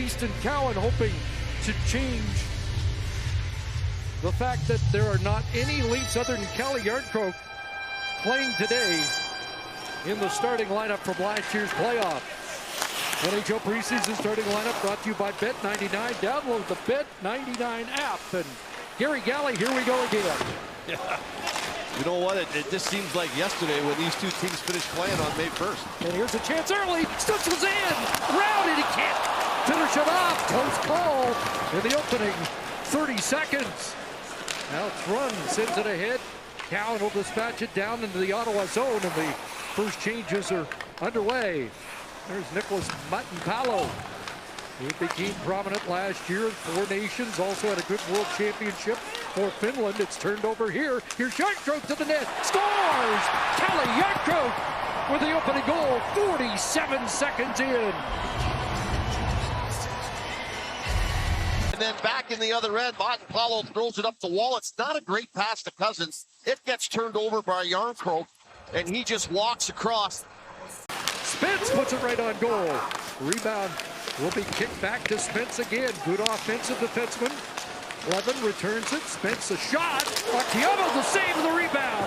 Easton Cowan hoping to change the fact that there are not any Leafs other than Calle Jarnkrok playing today in the starting lineup from last year's playoff. NHL preseason starting lineup brought to you by Bet99. Download the Bet99 app. And Gary Galley, here we go again. Yeah. You know what? It just seems like yesterday when these two teams finished playing on May 1st. And here's a chance early. Stützle's in. Rounded. He can't finish it off. Close call in the opening 30 seconds. Now Thrun sends it ahead. Cowan will dispatch it down into the Ottawa zone, and the first changes are underway. There's Nicholas Matinpalo. He became prominent last year in Four Nations, also had a good World Championship for Finland. It's turned over here. Here's Jarnkrok to the net. Scores! Calle Jarnkrok with the opening goal, 47 seconds in. And then back in the other end, Matinpalo throws it up the wall. It's not a great pass to Cousins. It gets turned over by Jarnkrok, and he just walks across. Spence puts it right on goal. Rebound will be kicked back to Spence again. Good offensive defenseman. Levin returns it. Spence a shot. Artiamo the save of the rebound.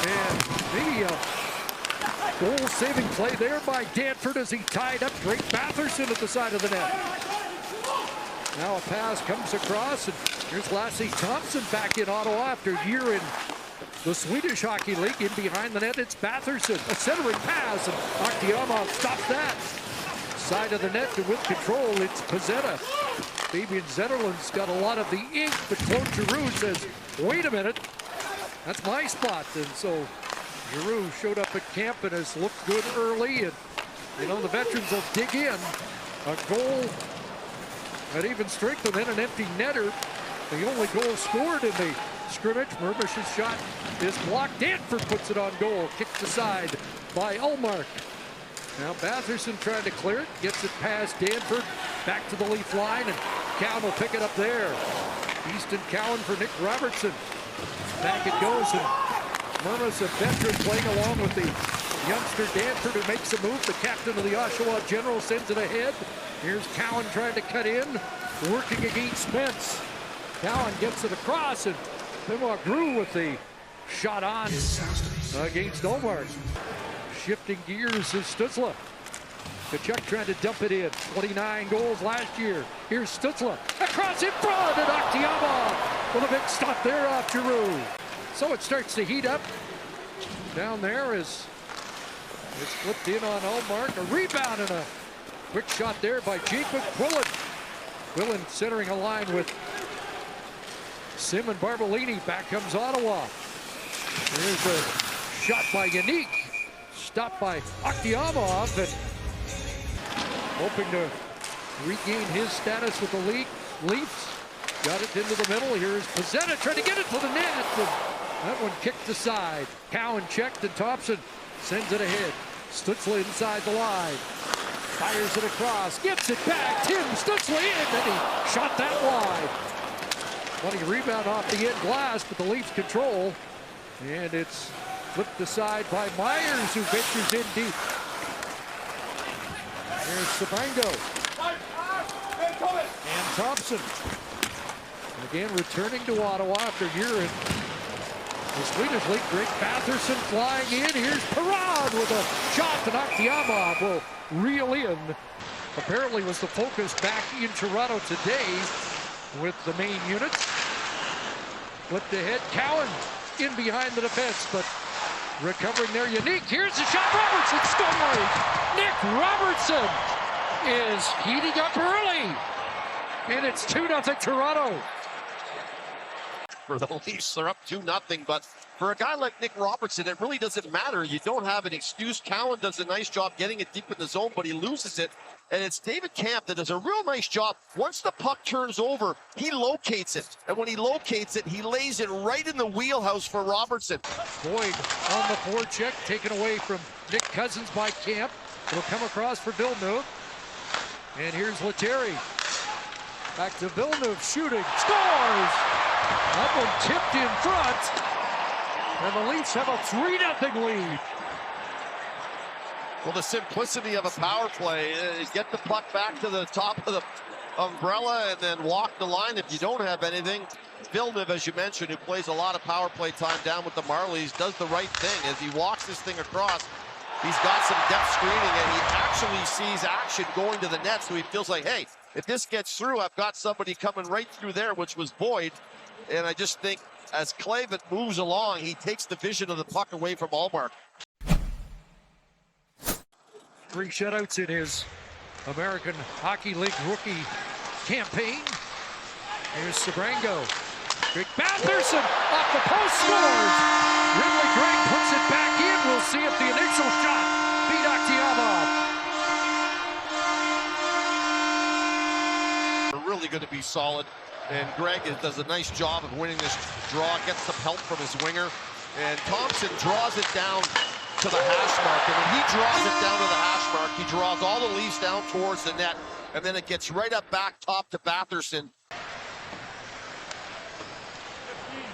And maybe a goal-saving play there by Danford as he tied up Drake Batherson at the side of the net. Now a pass comes across, and here's Lasse Thompson back in Ottawa after a year in the Swedish Hockey League. In behind the net, it's Batherson. A centering pass, and Artiamo stops that. Side of the net with control, it's Pezzetta. Fabian Zetterlund's got a lot of the ink, but Claude Giroux says, wait a minute, that's my spot. And so Giroux showed up at camp and has looked good early, and you know the veterans will dig in. A goal at even strength and then an empty netter. The only goal scored in the scrimmage. Mermish's shot is blocked. Danford puts it on goal, kicked aside by Ullmark. Now Batherson trying to clear it, gets it past Danford, back to the Leaf line, and Cowan will pick it up there. Easton Cowan for Nick Robertson. Back it goes, and Mermis, a veteran, playing along with the youngster Danford, who makes a move. The captain of the Oshawa General sends it ahead. Here's Cowan trying to cut in, working against Spence. Cowan gets it across, and Benoit Groulx with the shot on against Ullmark. Shifting gears is Stützle. Tkachuk trying to dump it in. 29 goals last year. Here's Stützle. Across in front, and Artiamo with a big stop there off Giroux. So it starts to heat up. Down there is it's flipped in on Ullmark. A rebound and a quick shot there by Jacob Quillen. Quillen centering a line with Sim and Barbolini. Back comes Ottawa. Here's a shot by Yannick. Stopped by Artiamo, and hoping to regain his status with the league. Leafs got it into the middle. Here's Pezzetta trying to get it to the net. And that one kicked aside. Cowan checked, and Thompson sends it ahead. Stützle inside the line. Fires it across. Gets it back. Tim Stützle in, and he shot that wide. Funny rebound off the end glass, but the Leafs control. And it's flipped aside by Myers, who ventures in deep. Here's Sabango. And Thompson. Again, returning to Ottawa after a year in the Swedish League. Drake Batherson flying in. Here's Perron with a shot that Artiamo will reel in. Apparently was the focus back in Toronto today with the main units. Flipped ahead. Cowan in behind the defense, but recovering there. Yannick. Here's the shot. Robertson scores. Nick Robertson is heating up early. And it's 2-0 Toronto. For the Leafs, they're up 2-0, but for a guy like Nick Robertson, it really doesn't matter. You don't have an excuse. Cowan does a nice job getting it deep in the zone, but he loses it. And it's David Kampf that does a real nice job. Once the puck turns over, he locates it. And when he locates it, he lays it right in the wheelhouse for Robertson. Boyd on the forecheck, taken away from Nick Cousins by Kampf. It'll come across for Villeneuve. And here's Lettieri. Back to Villeneuve, shooting, scores! That one tipped in front. And the Leafs have a 3-0 lead. Well, the simplicity of a power play is get the puck back to the top of the umbrella and then walk the line if you don't have anything. Villeneuve, as you mentioned, who plays a lot of power play time down with the Marlies, does the right thing. As he walks this thing across, he's got some depth screening, and he actually sees action going to the net, so he feels like, hey, if this gets through, I've got somebody coming right through there, which was Boyd. And I just think as Clavin moves along, he takes the vision of the puck away from Ullmark. 3 shutouts in his American Hockey League rookie campaign. Here's Sebrango. Big Batherson off the post, scores. Ridley Gregg puts it back in. We'll see if the initial shot beat Aktiyama. They're really going to be solid, and Gregg does a nice job of winning this draw, gets some help from his winger, and Thompson draws it down to the hash mark, and when he draws it down to the hash mark, he draws all the Leafs down towards the net, and then it gets right up back top to Batherson.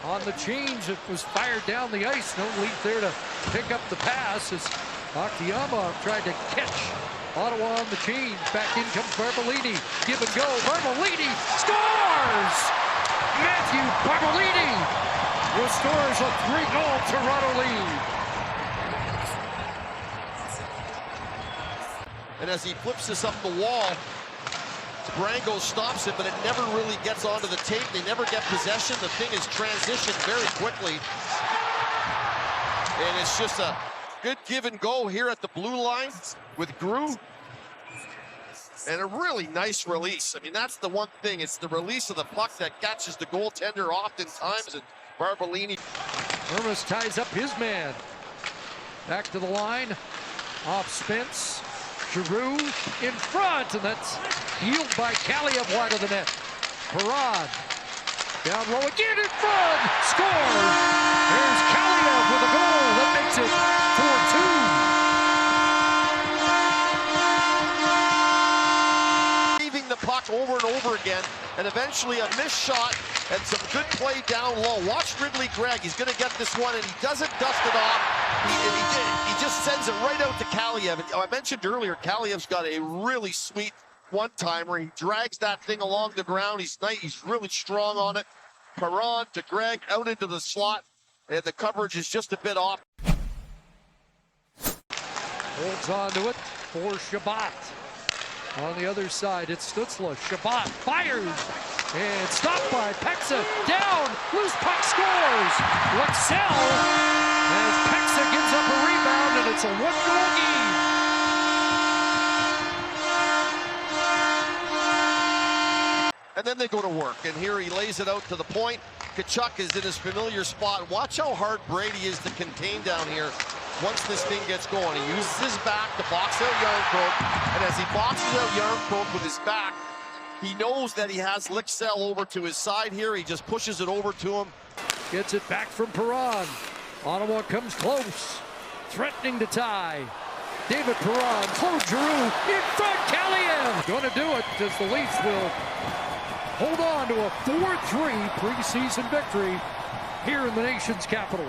On the change, it was fired down the ice. No Leaf there to pick up the pass as Aktiyama tried to catch Ottawa on the change. Back in comes Barbolini. Give and go. Barbolini scores! Matthew Barbolini restores a 3-goal Toronto lead. And as he flips this up the wall, Brango stops it, but it never really gets onto the tape. They never get possession. The thing is transitioned very quickly. And it's just a good give and go here at the blue line with Grew. And a really nice release. I mean, that's the one thing. It's the release of the puck that catches the goaltender oftentimes. And Barbolini. Hermes ties up his man. Back to the line. Off Spence. Giroux in front, and that's healed by Kaliyev wide of the net. Perron down low again in front, scores! There's Kaliyev with a goal that makes it 4-2. Leaving the puck over and over again, and eventually a missed shot and some good play down low. Watch Ridley Gregg, he's going to get this one, and he doesn't dust it off. He just sends it right out to Kaliyev. And I mentioned earlier, Kaliyev's got a really sweet one-timer. He drags that thing along the ground. He's really strong on it. Perron to Gregg, out into the slot, and the coverage is just a bit off. Holds on to it for Shabbat. On the other side, it's Stützle. Shabbat fires, and stopped by Pexa. Down, loose puck, scores. Lexell, as Pexa gives up a rebound, and it's a 1-goal game. And then they go to work, and here he lays it out to the point. Tkachuk is in his familiar spot. Watch how hard Brady is to contain down here once this thing gets going. He uses his back to box out Jarnkrok, and as he boxes out Jarnkrok with his back, he knows that he has Lexell over to his side here. He just pushes it over to him. Gets it back from Perron. Ottawa comes close, threatening to tie. David Perron, Claude Giroux, in front, Kaliyev. Going to do it as the Leafs will hold on to a 4-3 preseason victory here in the nation's capital.